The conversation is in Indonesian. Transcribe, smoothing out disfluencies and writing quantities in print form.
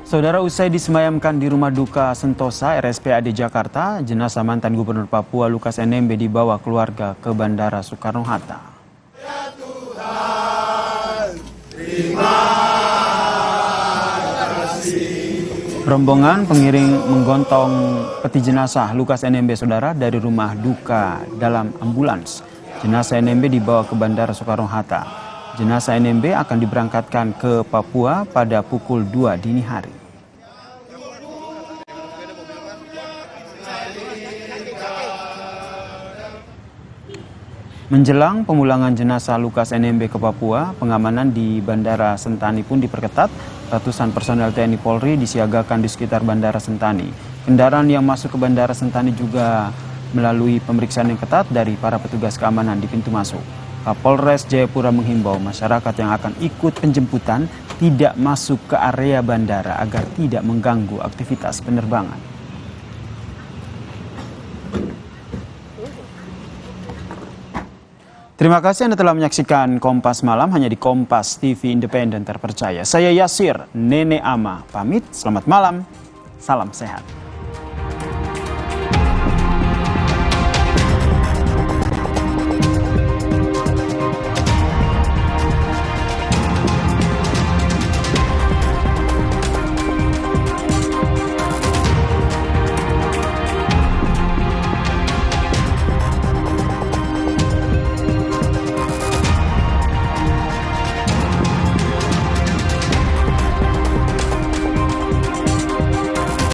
Saudara, usai disemayamkan di rumah duka Sentosa RSPAD Jakarta, jenazah mantan Gubernur Papua Lukas NMB dibawa keluarga ke Bandara Soekarno-Hatta. Ya Tuhan, terima kasih. Rombongan pengiring menggontong peti jenazah Lukas NMB, saudara, dari rumah duka dalam ambulans. Jenazah NMB dibawa ke Bandara Soekarno-Hatta. Jenazah NMB akan diberangkatkan ke Papua pada pukul 2 dini hari. Menjelang pemulangan jenazah Lukas NMB ke Papua, pengamanan di Bandara Sentani pun diperketat. Ratusan personel TNI Polri disiagakan di sekitar Bandara Sentani. Kendaraan yang masuk ke Bandara Sentani juga melalui pemeriksaan yang ketat dari para petugas keamanan di pintu masuk. Kapolres Jayapura menghimbau masyarakat yang akan ikut penjemputan tidak masuk ke area bandara agar tidak mengganggu aktivitas penerbangan. Terima kasih Anda telah menyaksikan Kompas Malam hanya di Kompas TV Independen Terpercaya. Saya Yasir, Nenek Ama, pamit, selamat malam, salam sehat.